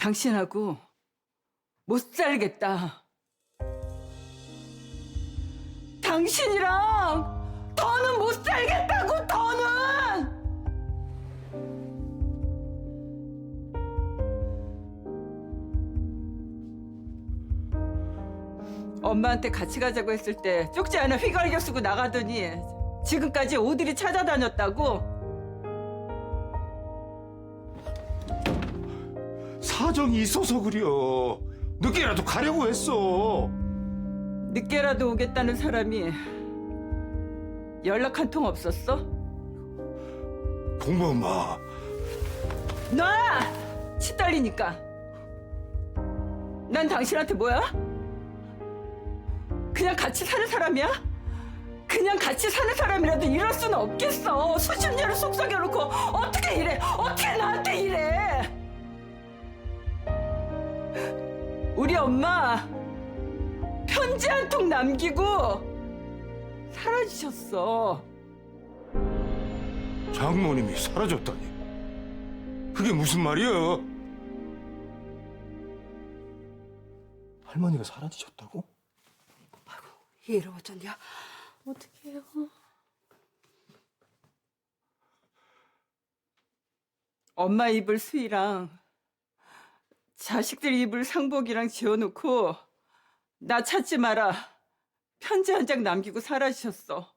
당신하고 못 살겠다. 당신이랑 더는 못 살겠다고, 더는! 엄마한테 같이 가자고 했을 때 쪽지 하나 휘갈겨 쓰고 나가더니 지금까지 오들이 찾아다녔다고? 사정이 있어서 그려. 늦게라도 가려고 했어. 늦게라도 오겠다는 사람이 연락 한 통 없었어? 공범아, 놔! 치 떨리니까. 난 당신한테 뭐야? 그냥 같이 사는 사람이야? 그냥 같이 사는 사람이라도 이럴 수는 없겠어. 수십 년을 속삭여놓고 어떻게 이래? 어떻게 나한테 이래? 우리 엄마 편지 한 통 남기고 사라지셨어. 장모님이 사라졌다니. 그게 무슨 말이야? 할머니가 사라지셨다고? 얘를 어쩐냐? 어떡해요? 엄마 입을 수의랑 자식들 입을 상복이랑 지어놓고 나 찾지 마라. 편지 한 장 남기고 사라지셨어.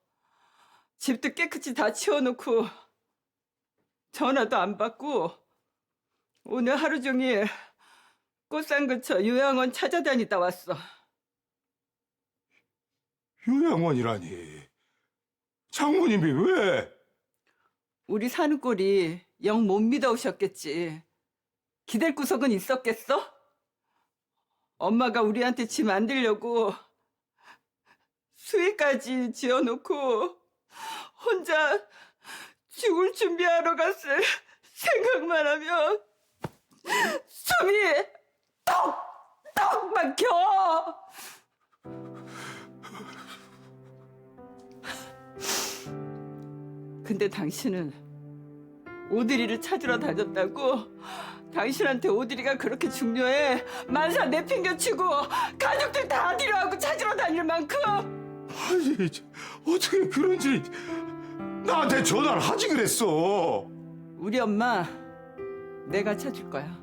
집도 깨끗이 다 치워놓고 전화도 안 받고 오늘 하루 종일 꽃산 근처 요양원 찾아다니다 왔어. 요양원이라니. 장모님이 왜? 우리 사는 꼴이 영 못 믿어오셨겠지. 기댈 구석은 있었겠어? 엄마가 우리한테 집 만들려고 수위까지 지어놓고 혼자 죽을 준비하러 갔을 생각만 하면 숨이 턱턱 막혀. 근데 당신은 오드리를 찾으러 다녔다고? 당신한테 오드리가 그렇게 중요해? 만사 내팽겨치고 가족들 다 데려가고 찾으러 다닐 만큼? 아니, 어떻게 그런지 나한테 전화를 하지 그랬어. 우리 엄마 내가 찾을 거야.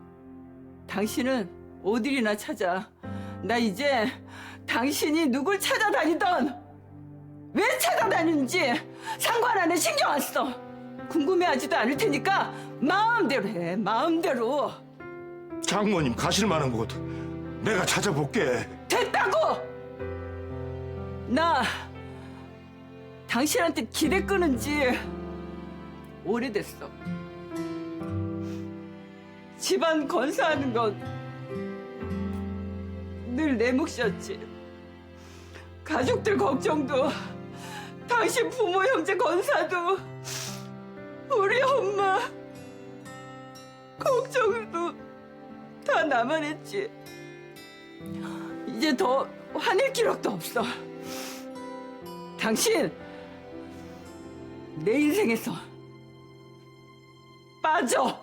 당신은 오드리나 찾아. 나 이제 당신이 누굴 찾아다니던 왜 찾아다니는지 상관 안 해. 신경 안 써. 궁금해하지도 않을 테니까 마음대로 해. 마음대로. 장모님 가실 만한 곳 내가 찾아볼게. 됐다고! 나 당신한테 기대 끄는 지 오래됐어. 집안 건사하는 건 늘 내 몫이었지. 가족들 걱정도, 당신 부모 형제 건사도, 우리 엄마 걱정도 다 나만 했지. 이제 더 화낼 기력도 없어. 당신 내 인생에서 빠져.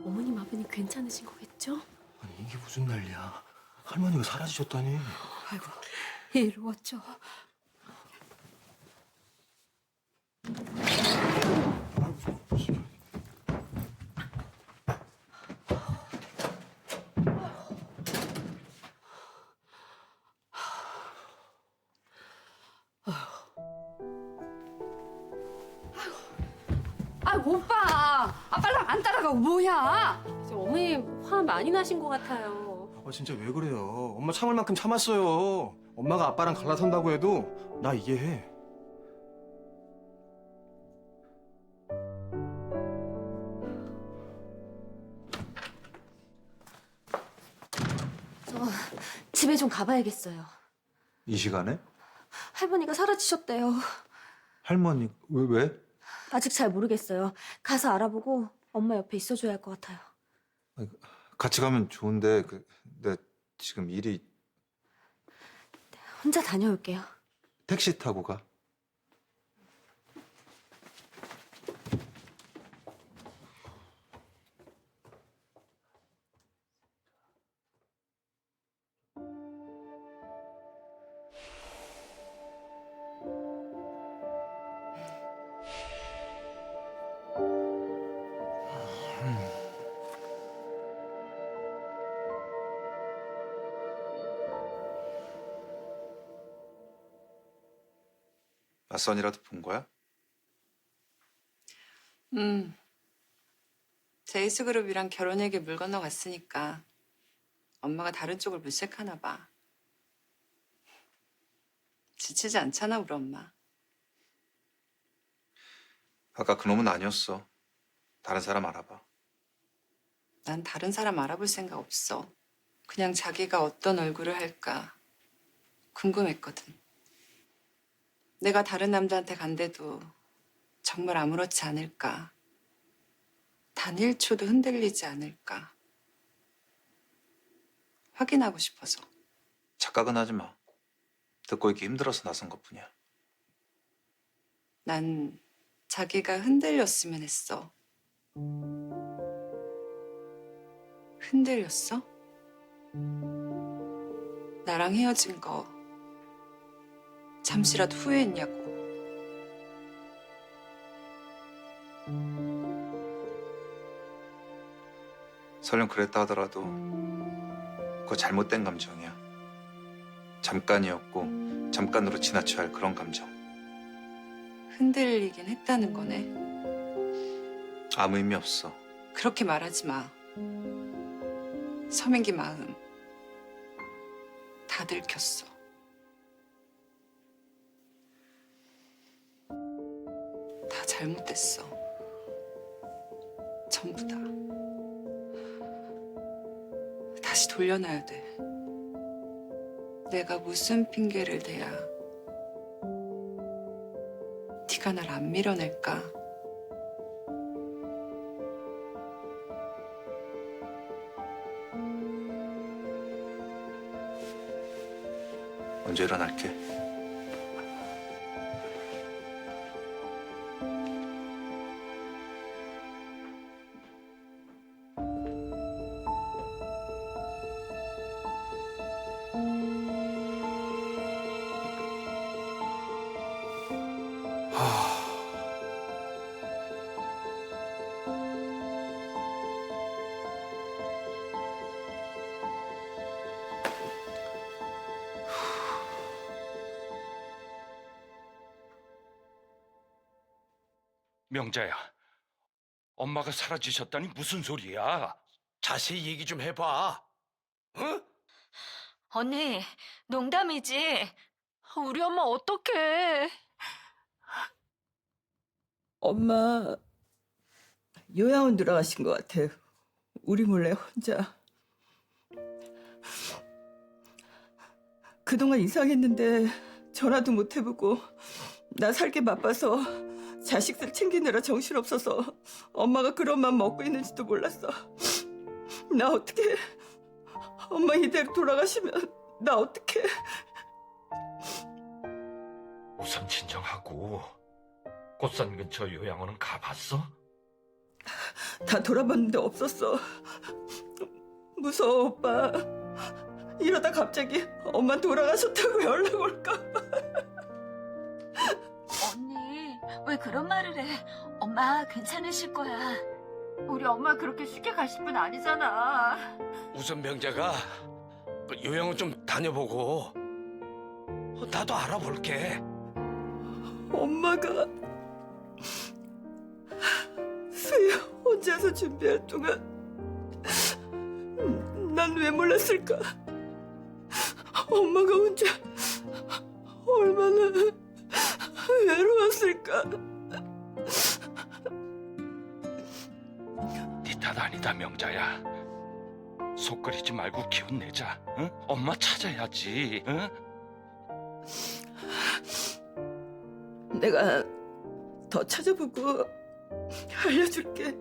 어머님 아버님 괜찮으신 거겠죠? 아니, 이게 무슨 난리야. 할머니가 사라지셨다니. 아이고, 얘를 어쩌? 아이고 오빠, 아빠랑 안 따라가고 뭐야? 어머님 화 많이 나신 것 같아요. 아빠 진짜 왜 그래요? 엄마 참을 만큼 참았어요. 엄마가 아빠랑 갈라선다고 해도 나 이해해. 집에 좀 가봐야겠어요. 이 시간에? 할머니가 사라지셨대요. 할머니 왜? 아직 잘 모르겠어요. 가서 알아보고 엄마 옆에 있어줘야 할 것 같아요. 같이 가면 좋은데 내 지금 일이. 혼자 다녀올게요. 택시 타고 가. 맞선이라도 본 거야? 제이스그룹이랑 결혼 얘기 물 건너갔으니까 엄마가 다른 쪽을 물색하나 봐. 지치지 않잖아, 우리 엄마. 아까 그놈은 아니었어. 다른 사람 알아봐. 난 다른 사람 알아볼 생각 없어. 그냥 자기가 어떤 얼굴을 할까 궁금했거든. 내가 다른 남자한테 간대도 정말 아무렇지 않을까. 단 1초도 흔들리지 않을까. 확인하고 싶어서. 착각은 하지 마. 듣고 있기 힘들어서 나선 것뿐이야. 난 자기가 흔들렸으면 했어. 흔들렸어? 나랑 헤어진 거 잠시라도 후회했냐고. 설령 그랬다 하더라도 그거 잘못된 감정이야. 잠깐이었고 잠깐으로 지나쳐야 할 그런 감정. 흔들리긴 했다는 거네. 아무 의미 없어. 그렇게 말하지 마. 서민기 마음 다 들켰어. 다 잘못됐어. 전부 다. 다시 돌려놔야 돼. 내가 무슨 핑계를 대야 네가 날 안 밀어낼까? 먼저 일어날게. 명자야, 엄마가 사라지셨다니 무슨 소리야? 자세히 얘기 좀 해봐. 어? 언니, 농담이지. 우리 엄마 어떡해. 엄마 요양원 들어가신 것 같아요. 우리 몰래 혼자. 그동안 이상했는데 전화도 못 해보고 나 살게 바빠서 자식들 챙기느라 정신없어서 엄마가 그런 맘 먹고 있는지도 몰랐어. 나 어떡해. 엄마 이대로 돌아가시면 나 어떡해. 우선 진정하고 꽃산 근처 요양원은 가봤어? 다 돌아봤는데 없었어. 무서워 오빠. 이러다 갑자기 엄마 돌아가셨다고 연락 올까 봐. 언니, 왜 그런 말을 해? 엄마 괜찮으실 거야. 우리 엄마 그렇게 쉽게 가실 분 아니잖아. 우선 명자가 그 요양원 좀 다녀보고 나도 알아볼게. 엄마가 수유 혼자서 준비할 동안 난 왜 몰랐을까? 엄마가 혼자 얼마나 외로웠을까? 네 탓 아니다, 명자야. 속 끓이지 말고 기운 내자. 응? 엄마 찾아야지. 응? 내가 더 찾아보고 알려줄게.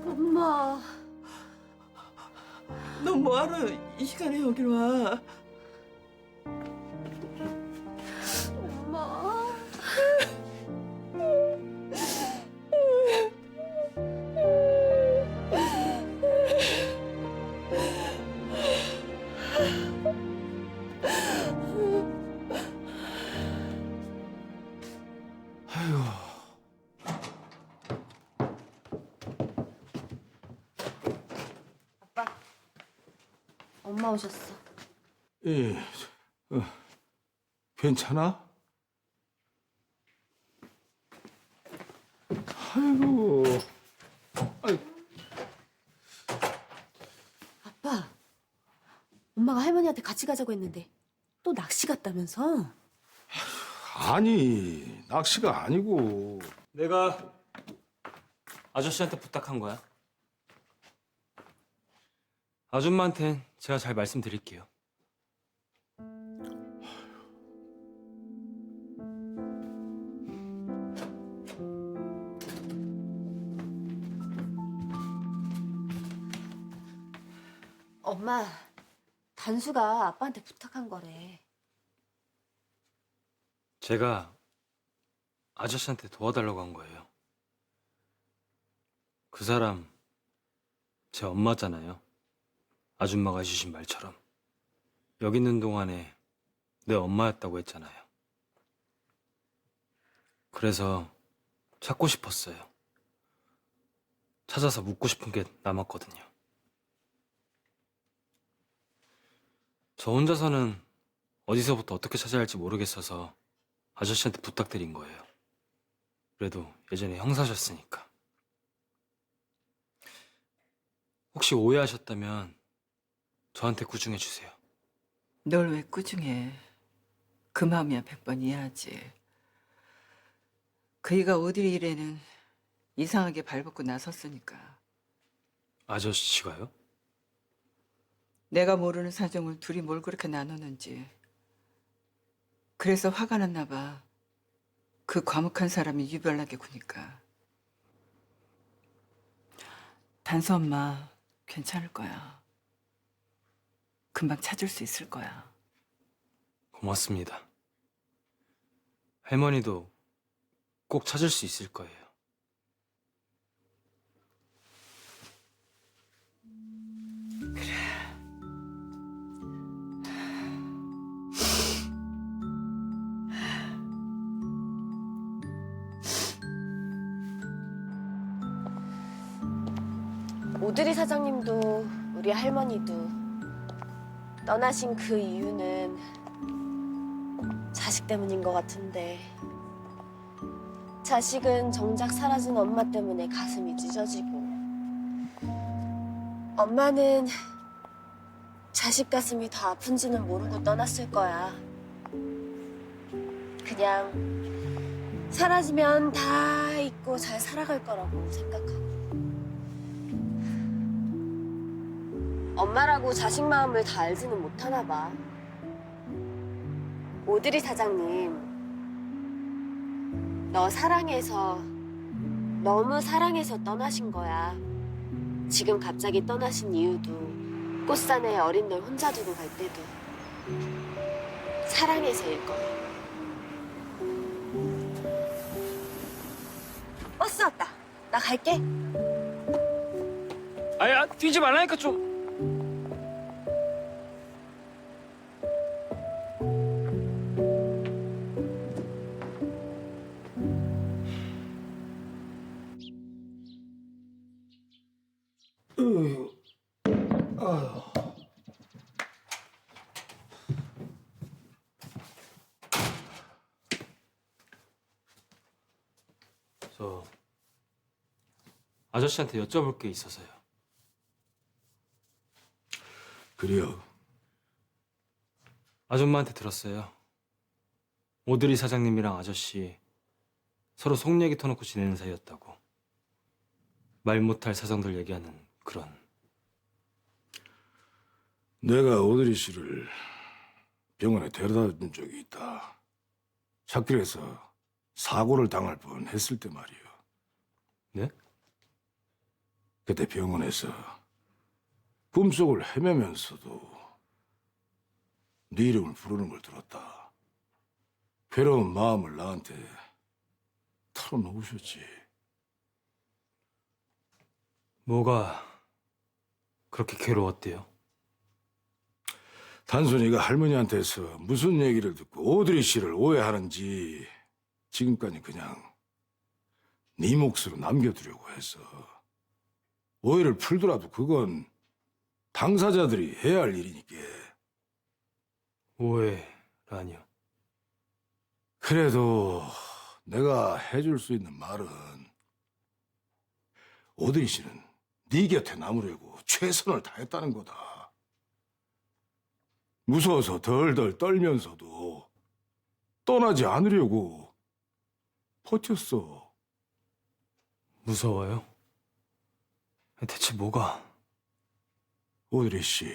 엄마. 너 뭐하러 이 시간에 여기로 와? 엄마. 엄마 오셨어. 예, 괜찮아? 아이고, 아빠, 엄마가 할머니한테 같이 가자고 했는데 또 낚시 갔다면서? 아니, 낚시가 아니고. 내가 아저씨한테 부탁한 거야. 아줌마한텐 제가 잘 말씀드릴게요. 엄마, 단수가 아빠한테 부탁한 거래. 제가 아저씨한테 도와달라고 한 거예요. 그 사람 제 엄마잖아요. 아줌마가 해주신 말처럼. 여기 있는 동안에 내 엄마였다고 했잖아요. 그래서 찾고 싶었어요. 찾아서 묻고 싶은 게 남았거든요. 저 혼자서는 어디서부터 어떻게 찾아야 할지 모르겠어서 아저씨한테 부탁드린 거예요. 그래도 예전에 형사셨으니까. 혹시 오해하셨다면 저한테 구중해 주세요. 널 왜 꾸중해? 그 마음이야 100번 이해하지. 그이가 오드리 일에는 이상하게 발벗고 나섰으니까. 아저씨가요? 내가 모르는 사정을 둘이 뭘 그렇게 나누는지. 그래서 화가 났나 봐. 그 과묵한 사람이 유별나게 구니까. 단수 엄마 괜찮을 거야. 금방 찾을 수 있을 거야. 고맙습니다. 할머니도 꼭 찾을 수 있을 거예요. 오드리 사장님도 우리 할머니도 떠나신 그 이유는 자식 때문인 것 같은데, 자식은 정작 사라진 엄마 때문에 가슴이 찢어지고, 엄마는 자식 가슴이 더 아픈지는 모르고 떠났을 거야. 그냥 사라지면 다 잊고 잘 살아갈 거라고 생각하고. 엄마라고 자식 마음을 다 알지는 못하나 봐. 오드리 사장님, 너 사랑해서, 너무 사랑해서 떠나신 거야. 지금 갑자기 떠나신 이유도, 꽃산에 어린 널 혼자 두고 갈 때도 사랑해서일 거야. 버스 왔다. 나 갈게. 아야, 뛰지 말라니까 좀. 저 아저씨한테 여쭤볼 게 있어서요. 그래요. 아줌마한테 들었어요. 오드리 사장님이랑 아저씨 서로 속 얘기 터놓고 지내는 사이였다고. 말 못할 사정들 얘기하는 그런. 내가 오드리 씨를 병원에 데려다 준 적이 있다. 샷길에서 사고를 당할 뻔했을 때 말이요. 네? 그때 병원에서 꿈속을 헤매면서도 네 이름을 부르는 걸 들었다. 괴로운 마음을 나한테 털어놓으셨지. 뭐가 그렇게 괴로웠대요? 단순이가 할머니한테서 무슨 얘기를 듣고 오드리 씨를 오해하는지 지금까지 그냥 네 몫으로 남겨두려고 했어. 오해를 풀더라도 그건 당사자들이 해야 할 일이니까. 오해라니요? 그래도 내가 해줄 수 있는 말은 오드리 씨는 네 곁에 남으려고 최선을 다했다는 거다. 무서워서 덜덜 떨면서도 떠나지 않으려고 버텼어. 무서워요? 대체 뭐가? 오드리 씨,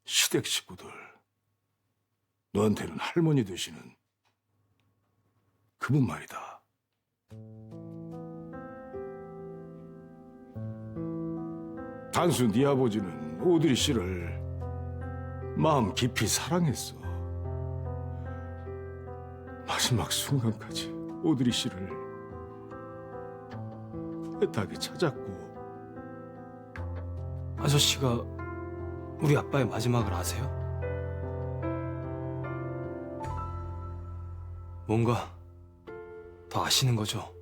시댁 식구들, 너한테는 할머니 되시는 그분 말이다. 단순 네 아버지는 오드리 씨를 마음 깊이 사랑했어. 마지막 순간까지 오드리 씨를 애타게 찾았고. 아저씨가 우리 아빠의 마지막을 아세요? 뭔가 더 아시는 거죠?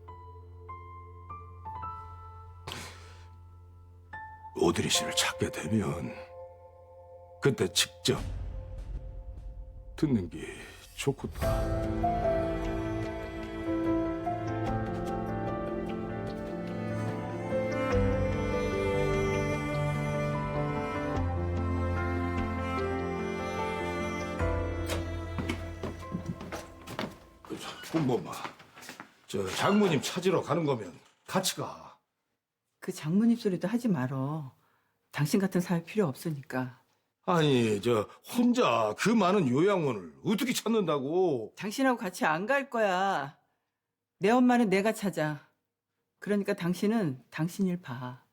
오드리 씨를 찾게 되면 그때 직접 듣는 게 좋겠다. 꿈범아, 저 장모님 찾으러 가는 거면 같이 가. 그 장모님 소리도 하지 말어. 당신 같은 사회 필요 없으니까. 아니, 저 혼자 그 많은 요양원을 어떻게 찾는다고? 당신하고 같이 안 갈 거야. 내 엄마는 내가 찾아. 그러니까 당신은 당신 일 봐.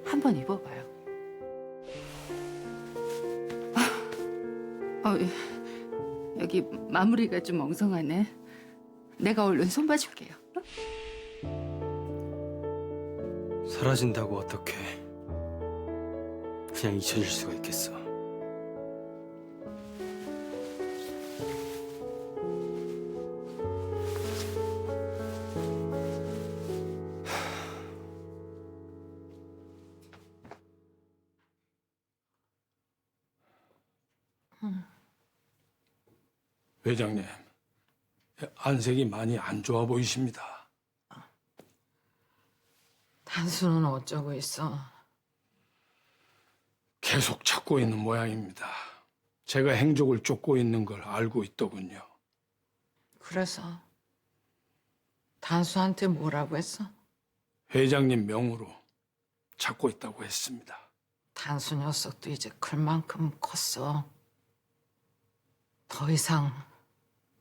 한번 입어봐요. 여기 마무리가 좀 엉성하네. 내가 얼른 손 봐줄게요. 사라진다고 어떻게 그냥 잊혀질 수가 있겠어? 회장님, 안색이 많이 안 좋아 보이십니다. 단수는 어쩌고 있어? 계속 찾고 있는 모양입니다. 제가 행적을 쫓고 있는 걸 알고 있더군요. 그래서 단수한테 뭐라고 했어? 회장님 명으로 찾고 있다고 했습니다. 단수 녀석도 이제 클 만큼 컸어. 더 이상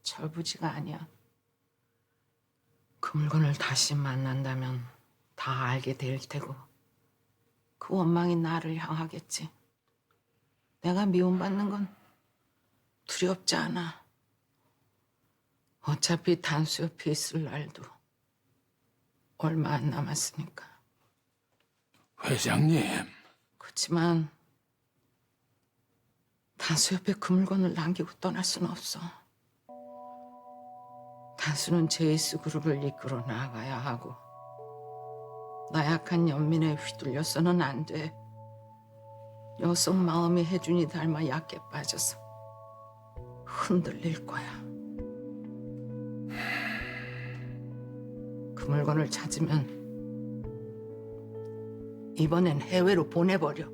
철부지가 아니야. 그 물건을 다시 만난다면 다 알게 될 테고 그 원망이 나를 향하겠지. 내가 미움받는 건 두렵지 않아. 어차피 단수 옆에 있을 날도 얼마 안 남았으니까. 회장님, 그렇지만 단수 옆에 그 물건을 남기고 떠날 수는 없어. 단수는 제이스 그룹을 이끌어 나가야 하고 나약한 연민에 휘둘려서는 안 돼. 여성 마음이 혜준이 닮아 약해 빠져서 흔들릴 거야. 그 물건을 찾으면 이번엔 해외로 보내버려.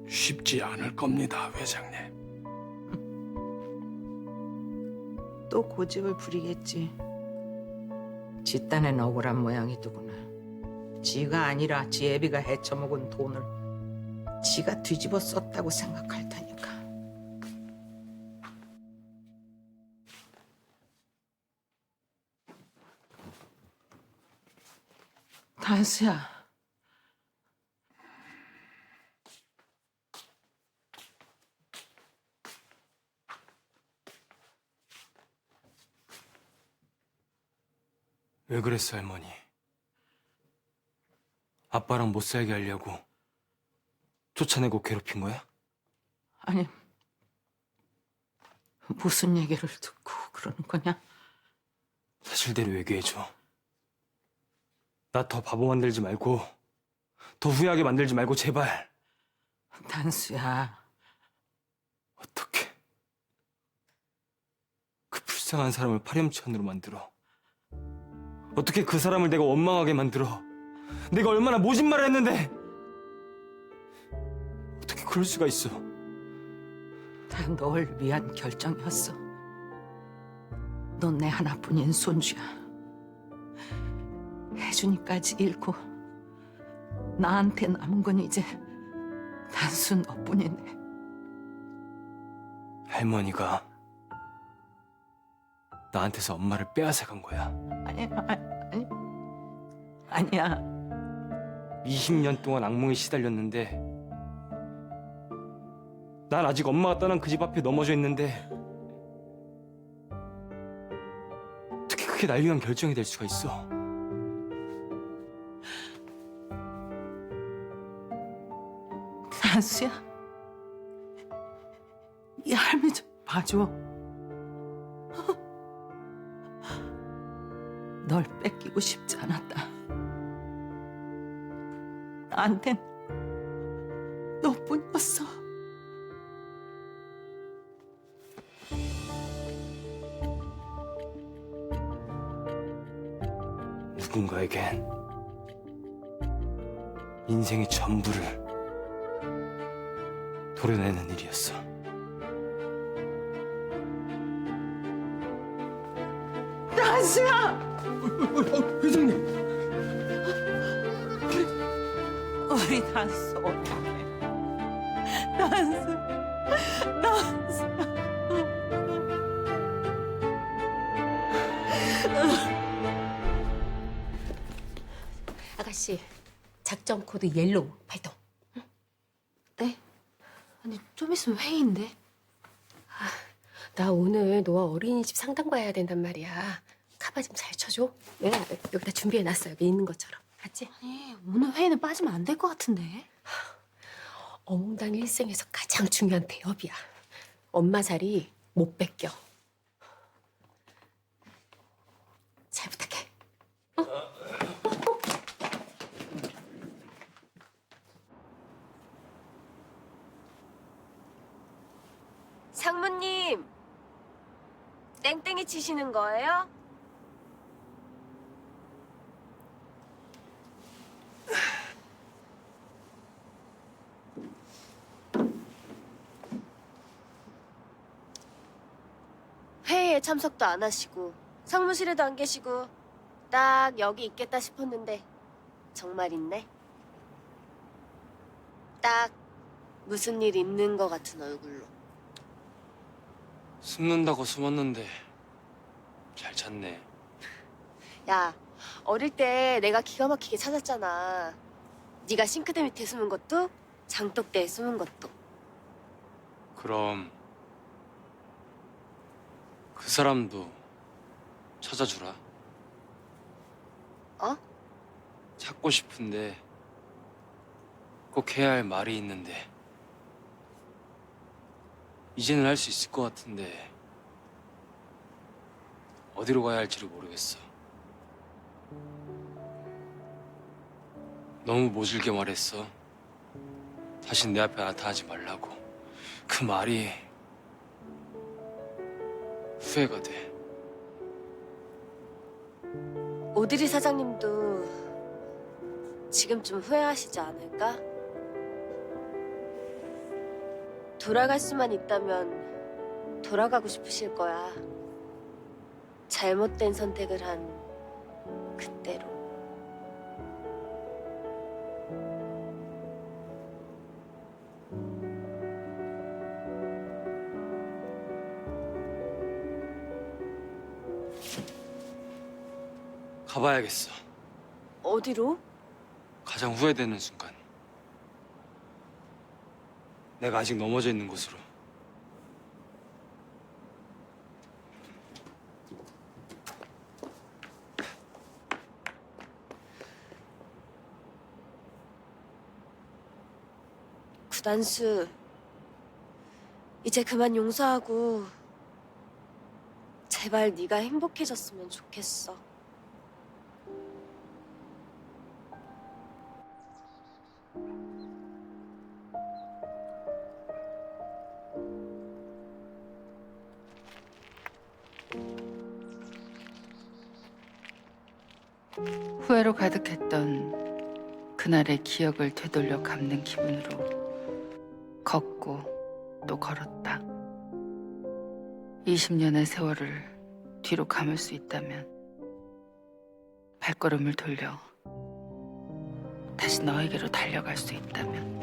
쉽지 않을 겁니다, 회장님. 또 고집을 부리겠지. 지 딴엔 억울한 모양이더구나. 지가 아니라 지 애비가 헤쳐먹은 돈을 지가 뒤집어 썼다고 생각할 테니까. 단수야. 왜 그랬어, 할머니? 아빠랑 못 살게 하려고 쫓아내고 괴롭힌 거야? 아니, 무슨 얘기를 듣고 그러는 거냐? 사실대로 얘기해줘. 나 더 바보 만들지 말고, 더 후회하게 만들지 말고, 제발. 단수야. 어떻게 그 불쌍한 사람을 파렴치한으로 만들어? 어떻게 그 사람을 내가 원망하게 만들어? 내가 얼마나 모진 말을 했는데 어떻게 그럴 수가 있어? 다 널 위한 결정이었어. 넌 내 하나뿐인 손주야. 혜준이까지 잃고 나한테 남은 건 이제 단순 너뿐인데. 할머니가 나한테서 엄마를 빼앗아간 거야. 아니야. 20년 동안 악몽에 시달렸는데 난 아직 엄마가 떠난 그 집 앞에 넘어져 있는데 어떻게 그게 날 위한 결정이 될 수가 있어? 단수야. 이 할머니 좀 봐줘. 널 뺏기고 싶지 않았다. 나한텐 너뿐이었어. 누군가에겐 인생의 전부를 도려내는 일이었어. 단수야! 회장님! 우리 단수. 단수. 단수. 아가씨, 작전 코드 옐로우 발동. 네? 아니 좀 있으면 회의인데. 나 오늘 너와 어린이집 상담 가야 된단 말이야. 카바 좀 잘 쳐줘. 내가 여기다 준비해놨어. 여기 있는 것처럼. 알지? 아니 오늘 회의는 빠지면 안 될 것 같은데. 어몽당 일생에서 가장 중요한 대업이야. 엄마 자리 못 뺏겨. 잘 부탁해. 상무님, 땡땡이 치시는 거예요? 회의에 참석도 안 하시고 사무실에도 안 계시고 딱 여기 있겠다 싶었는데 정말 있네. 딱 무슨 일 있는 것 같은 얼굴로. 숨는다고 숨었는데 잘 찾네. 야, 어릴 때 내가 기가 막히게 찾았잖아. 네가 싱크대 밑에 숨은 것도 장독대에 숨은 것도. 그럼 그 사람도 찾아주라. 어? 찾고 싶은데 꼭 해야 할 말이 있는데 이제는 할 수 있을 것 같은데 어디로 가야 할지를 모르겠어. 너무 모질게 말했어. 다신 내 앞에 나타나지 말라고. 그 말이 후회가 돼. 오드리 사장님도 지금쯤 후회하시지 않을까? 돌아갈 수만 있다면 돌아가고 싶으실 거야. 잘못된 선택을 한 그때로. 가봐야겠어. 어디로? 가장 후회되는 순간. 내가 아직 넘어져 있는 곳으로. 구단수, 이제 그만 용서하고 제발 네가 행복해졌으면 좋겠어. 후회로 가득했던 그날의 기억을 되돌려 갚는 기분으로 걷고 또 걸었다. 20년의 세월을 뒤로 감을 수 있다면 발걸음을 돌려 다시 너에게로 달려갈 수 있다면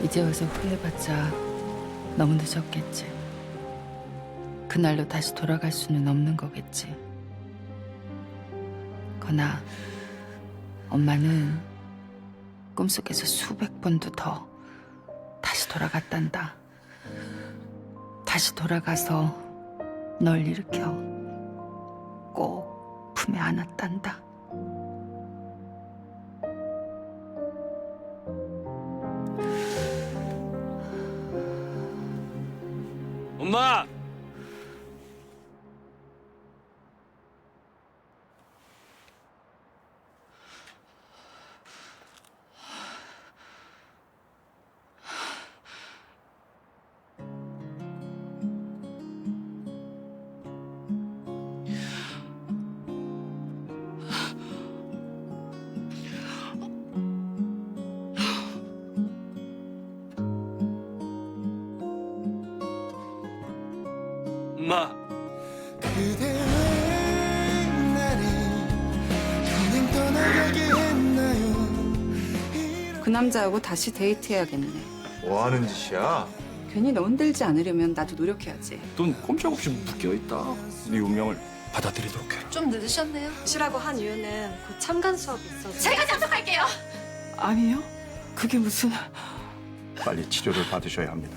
이제 와서 후회해봤자 너무 늦었겠지. 그날로 다시 돌아갈 수는 없는 거겠지. 그러나 엄마는 꿈속에서 수백 번도 더 다시 돌아갔단다. 다시 돌아가서 널 일으켜 꼭 품에 안았단다. 엄마! 엄마! 그대 왜 나를 그냥 떠나가게 했나요? 그 남자하고 다시 데이트해야겠네. 뭐 하는 짓이야? 괜히 너 흔들지 않으려면 나도 노력해야지. 넌 꼼짝없이 묶여있다. 네 운명을 받아들이도록 해라. 좀 늦으셨네요. 쉬라고 한 이유는 곧 참관 수업이 있어서. 제가 참석할게요. 아니요. 그게 무슨... 빨리 치료를 받으셔야 합니다.